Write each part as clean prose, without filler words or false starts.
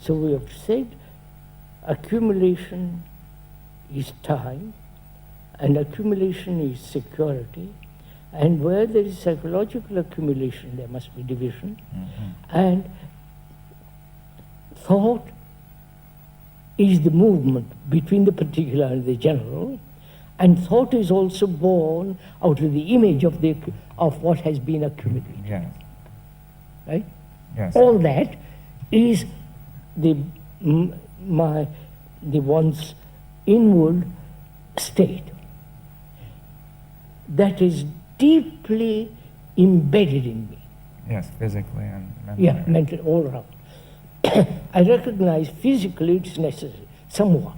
So we have said accumulation is time, and accumulation is security, and where there is psychological accumulation, there must be division, and thought is the movement between the particular and the general, and thought is also born out of the image of what has been accumulated. Yes. Right? Yes. All that is the one's inward state that is deeply embedded in me. Yes, physically and mentally. Yeah, mentally, all around. I recognize physically it's necessary, somewhat.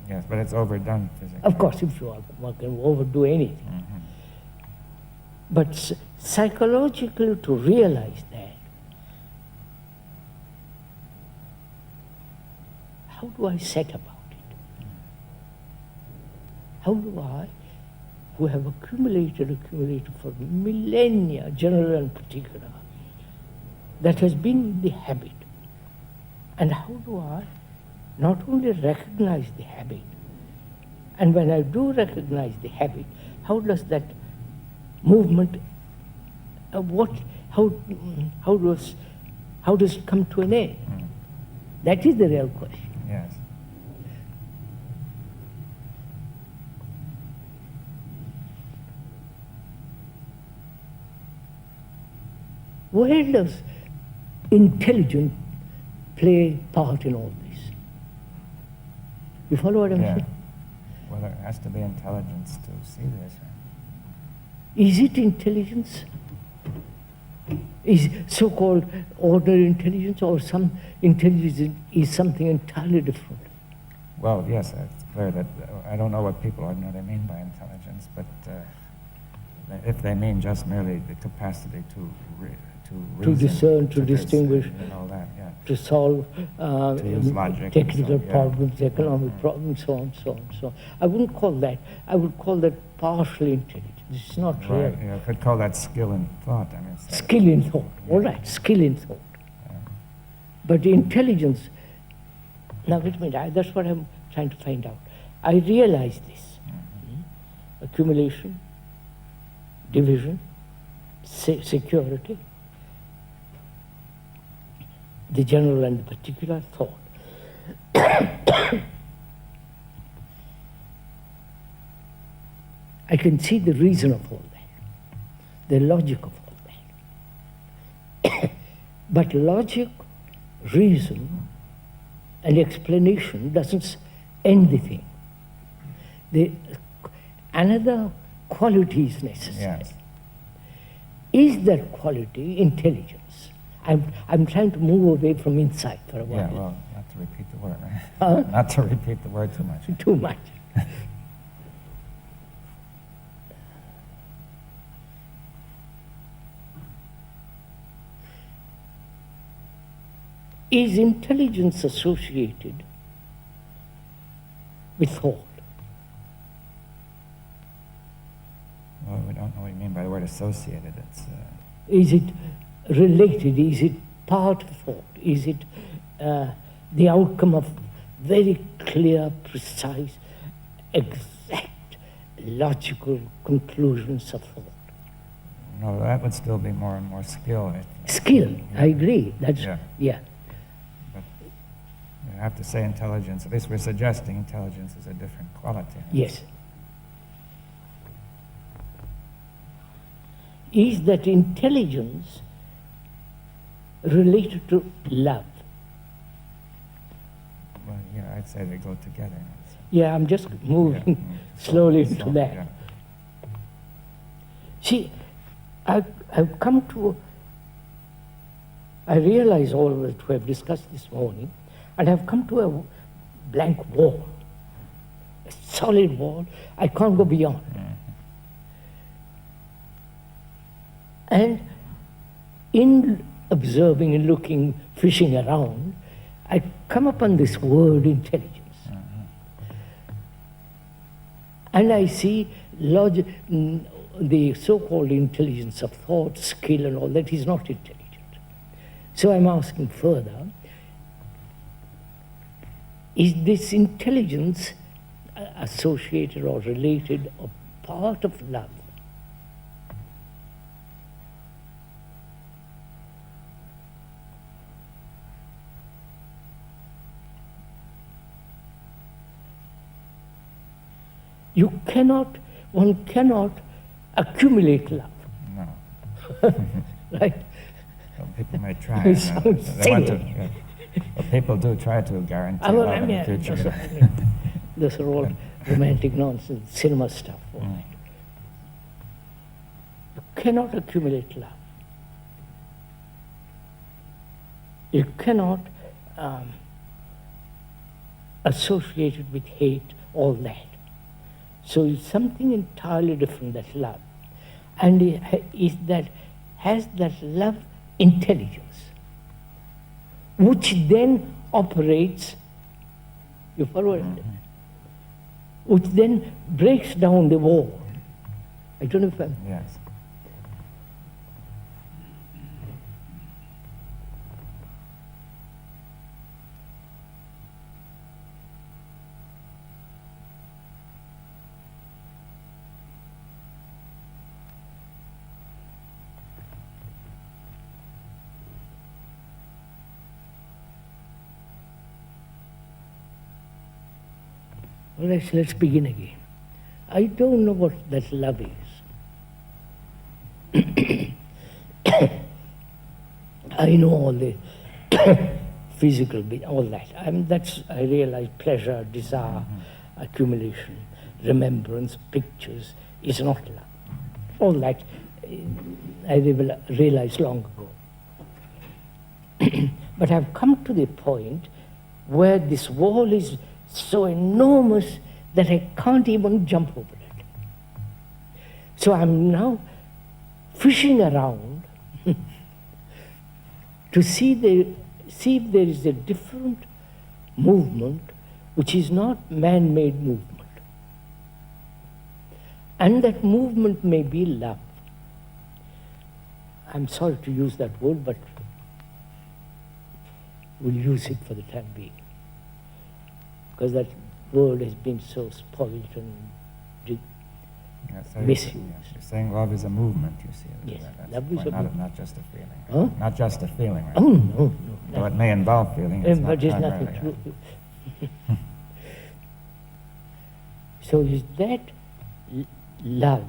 Yes, but it's overdone physically. Of course, if you one can overdo anything. But psychologically, to realize that, how do I set about it? How do I, who have accumulated for millennia, general and particular, that has been the habit, and how do I not only recognize the habit, and when I do recognize the habit, how does that movement, how does it come to an end? That is the real question. Yes. Where does intelligence play part in all this? You follow what I'm saying? Well, there has to be intelligence to see this. Right? Is it intelligence? Is so-called ordinary intelligence, or some intelligence is something entirely different? Well, yes, it's clear that I don't know what people ordinarily mean by intelligence, but if they mean just merely the capacity to reason, discern, to distinguish, and all that, yeah. to solve To use logic technical and so, yeah. problems, economic problems, so on, so on, so on. I wouldn't call that. I would call that partial intelligence. It's not real. Right, yeah, could call that skill in thought. I mean, it's Skill in thought. All right, skill in thought. But intelligence. Now wait a minute. That's what I'm trying to find out. I realize this: accumulation, division, security, the general and the particular thought. I can see the reason of all that, the logic of all that. But logic, reason, and explanation doesn't end the thing. Another quality is necessary. Yes. Is that quality intelligence? I'm trying to move away from insight for a while. Yeah, well, not to repeat the word. Right? Not to repeat the word too much. Too much. Is intelligence associated with thought? Well, we don't know what you mean by the word associated. It's Is it related? Is it part of thought? Is it the outcome of very clear, precise, exact, logical conclusions of thought? no, that would still be more and more skill. Skill, I agree. That's Yeah. But you have to say intelligence. At least we're suggesting intelligence is a different quality. Yes. Is that intelligence related to love? Well, yeah, I'd say they go together. Yeah, I'm just moving slowly into that. Yeah. See, I've come to, I realize all that we have discussed this morning, and I've come to a blank wall, a solid wall. I can't go beyond. And in observing and looking, fishing around, I come upon this word intelligence. And I see the so-called intelligence of thought, skill and all that is not intelligent. So I'm asking further, is this intelligence associated or related or part of love? One cannot accumulate love. No. Right? Well, people may try. It sounds They want to, silly. yeah. Well, people do try to guarantee Well, love in the future. those are all romantic nonsense, cinema stuff. All right. You cannot accumulate love. You cannot associate it with hate, all that. So it's something entirely different, that love. And has that love intelligence, which then operates, you follow it? Which then breaks down the wall. I don't know if I'm... Yes. Well, let's begin again. I don't know what that love is. I know all the physical, all that. I realize pleasure, desire, accumulation, remembrance, pictures is not love. All that I realized long ago. But I've come to the point where this wall is so enormous that I can't even jump over it. So I'm now fishing around to see if there is a different movement which is not man-made movement. And that movement may be love. I'm sorry to use that word, but we'll use it for the time being. Because that word has been so spoiled and Yes, so misused. you're saying love is a movement, you see. Yes, That's love the is point, a movement. not just a feeling. Huh? Not just a feeling, right? Oh, no. Though it may involve feeling, it's not But it's primarily. nothing to... So is that love,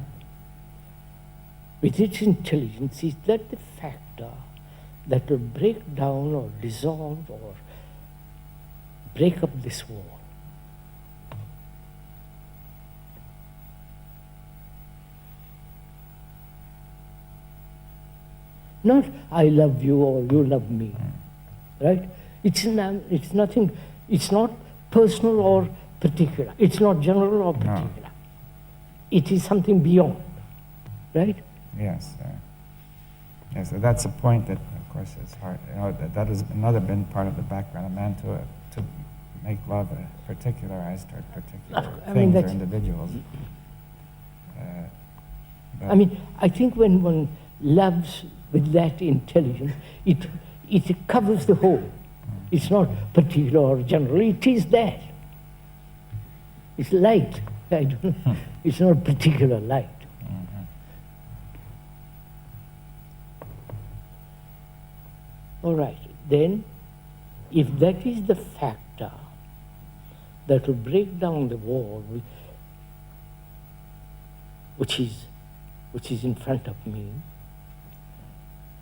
with its intelligence, is that the factor that will break down or dissolve or break up this wall? Not I love you or you love me, right? It's nothing, it's not personal or particular. It's not general or particular. It is something beyond, right? Yes. Yes, so that's a point that, of course, is hard. You know, that has been part of the background of man to make love particularized or particular things or individuals. I think when one loves with that intelligence, it covers the whole. It's not particular or general. It is that. It's light. I don't know. It's not particular light. All right. Then, if that is the factor that will break down the wall, which is in front of me,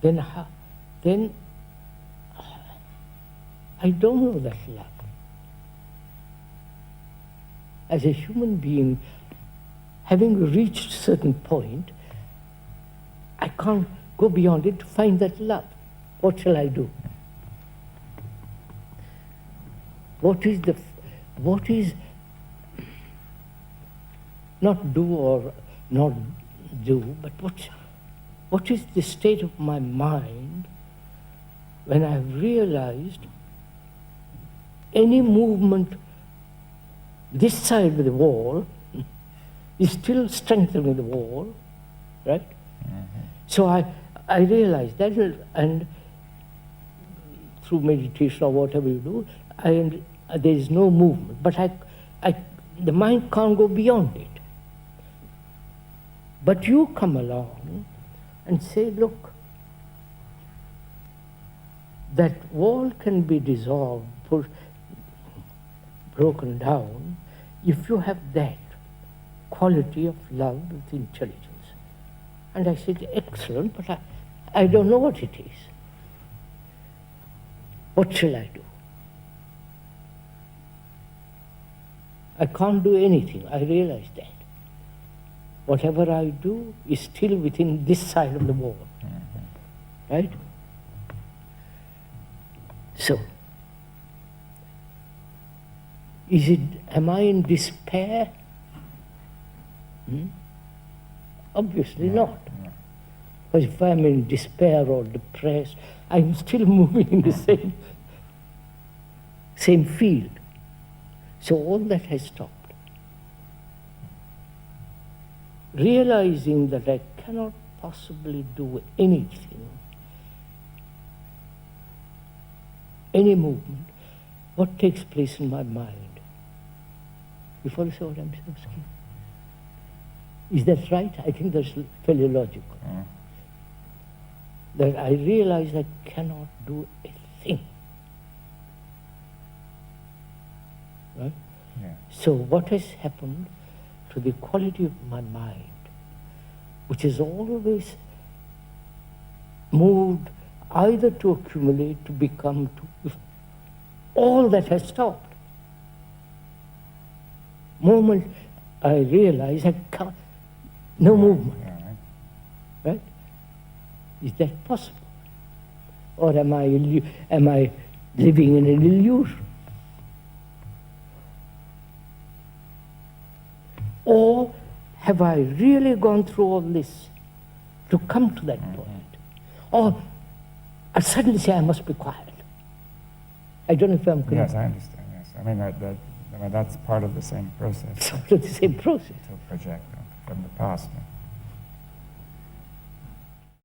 then I don't know that love. As a human being, having reached a certain point, I can't go beyond it to find that love. What shall I do? What is not do or not do, but what is the state of my mind when I have realized any movement this side of the wall is still strengthening the wall, right? So I realized that, and through meditation or whatever you do, there is no movement, but the mind can't go beyond it. But you come along and say, look, that wall can be dissolved, broken down, if you have that quality of love with intelligence. And I said, excellent, but I don't know what it is. What shall I do? I can't do anything. I realize that. Whatever I do is still within this side of the wall. Right? So, am I in despair? Obviously not. Because if I'm in despair or depressed, I'm still moving in the same field. So all that has stopped. Realizing that I cannot possibly do anything, any movement, what takes place in my mind? You follow what I'm saying? Is that right? I think that's fairly logical. That I realize I cannot do a thing. Right? Yeah. So what has happened to the quality of my mind, which has always moved either to accumulate, to become, all that has stopped. Moment I realize I can't, no movement. Yeah, right. Right? Is that possible? Or am I living in an illusion? Or have I really gone through all this to come to that point? Or I suddenly say I must be quiet. I don't know if I'm clear. Yes, I understand. Yes, I mean that's part of the same process. Sort of the same process. To project from the past.